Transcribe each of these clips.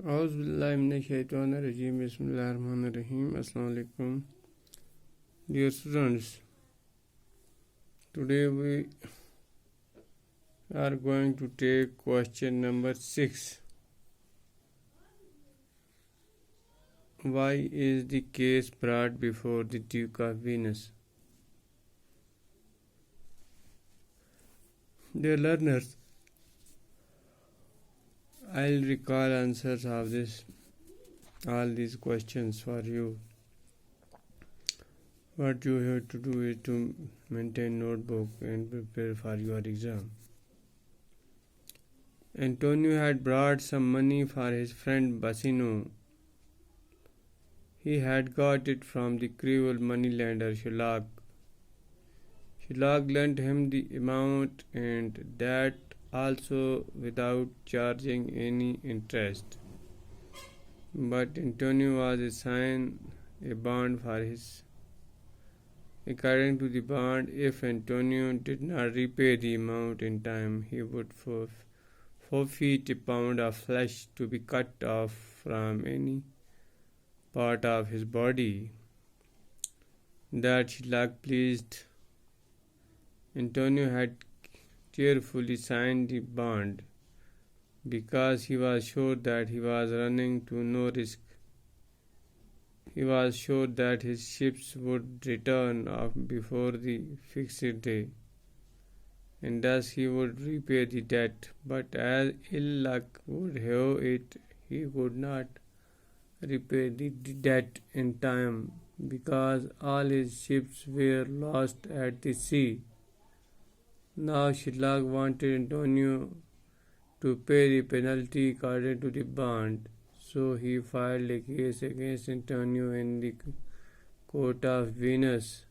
Auzubillahiminash-shaytanir-rajeem. Bismillahir-rahmanir-rahim. Assalamu alaikum. Dear students, today we are going to take question number 6. Why is the case brought before the Duke of Venice? Dear learners, I'll recall answers of all these questions for you. What you have to do is to maintain notebook and prepare for your exam. Antonio had brought some money for his friend Bassino. He had got it from the cruel moneylender Shylock. Shylock lent him the amount and that also without charging any interest. But Antonio was assigned a bond for his. According to the bond, if Antonio did not repay the amount in time, he would forfeit a pound of flesh to be cut off from any part of his body. That Shylock pleased. Antonio had cheerfully signed the bond because he was sure that he was running to no risk. He was sure that his ships would return off before the fixed day, and thus he would repay the debt. But as ill luck would have it, he could not repay the debt in time because all his ships were lost at the sea. Now Shylock wanted Antonio to pay the penalty according to the bond, so he filed a case against Antonio in the court of Venice.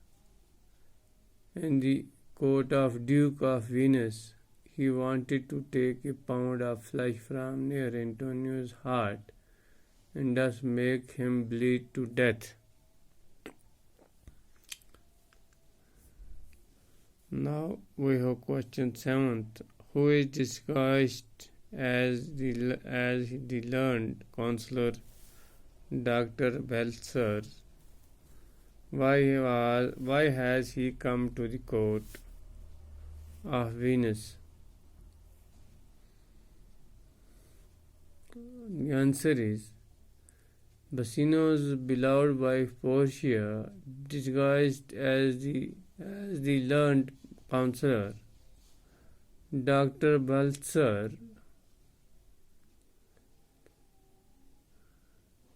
In the court of Duke of Venice, he wanted to take a pound of flesh from near Antonio's heart and thus make him bleed to death. Now we have question 7th. Who is disguised as the learned counselor Dr. Belzer? Why has he come to the court of Venice? The answer is Bassino's beloved wife Portia, disguised as the learned counselor Dr. Belzer.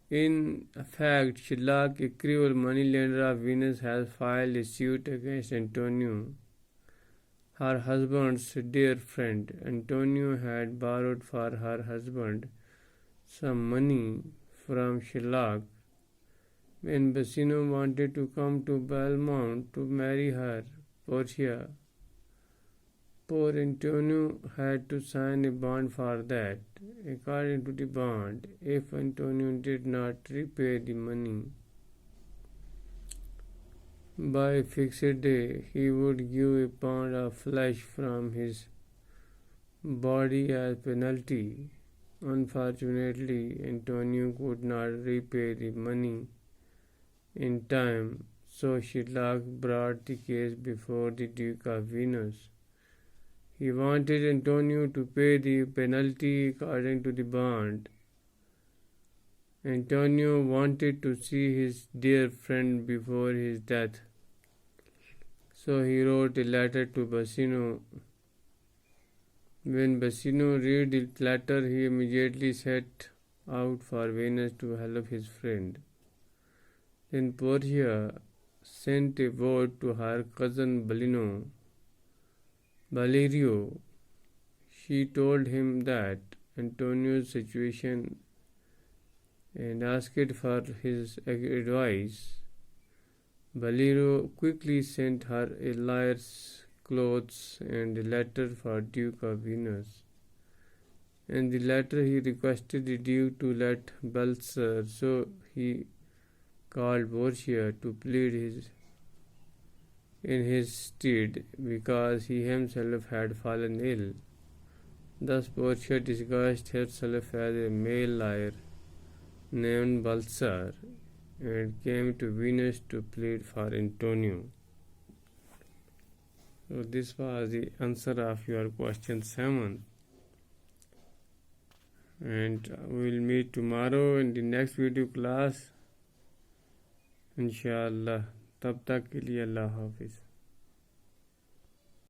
In fact, Shylock, a cruel moneylender of Venice, has filed a suit against Antonio, her husband's dear friend. Antonio had borrowed for her husband some money from Shylock when Bassino wanted to come to Belmont to marry her, Portia. Poor Antonio had to sign a bond for that. According to the bond, if Antonio did not repay the money by a fixed day, he would give a pound of flesh from his body as penalty. Unfortunately, Antonio could not repay the money in time, so Shylock brought the case before the Duke of Venice. He wanted Antonio to pay the penalty according to the bond. Antonio wanted to see his dear friend before his death, so he wrote a letter to Bassino. When Bassino read the letter, he immediately set out for Venice to help his friend. Then Portia sent a word to her cousin Valerio. She told him that Antonio's situation and asked for his advice. Valerio quickly sent her a lawyer's clothes and a letter for Duke of Venice. In the letter he requested the Duke to let Belzer, so he called Portia to plead in his stead because he himself had fallen ill. Thus Portia disguised herself as a male liar named Balsar and came to Venus to plead for Antonio. So this was the answer of your question 7. And we will meet tomorrow in the next video class. इंशाअल्लाह तब तक के लिए अल्लाह हाफिज़.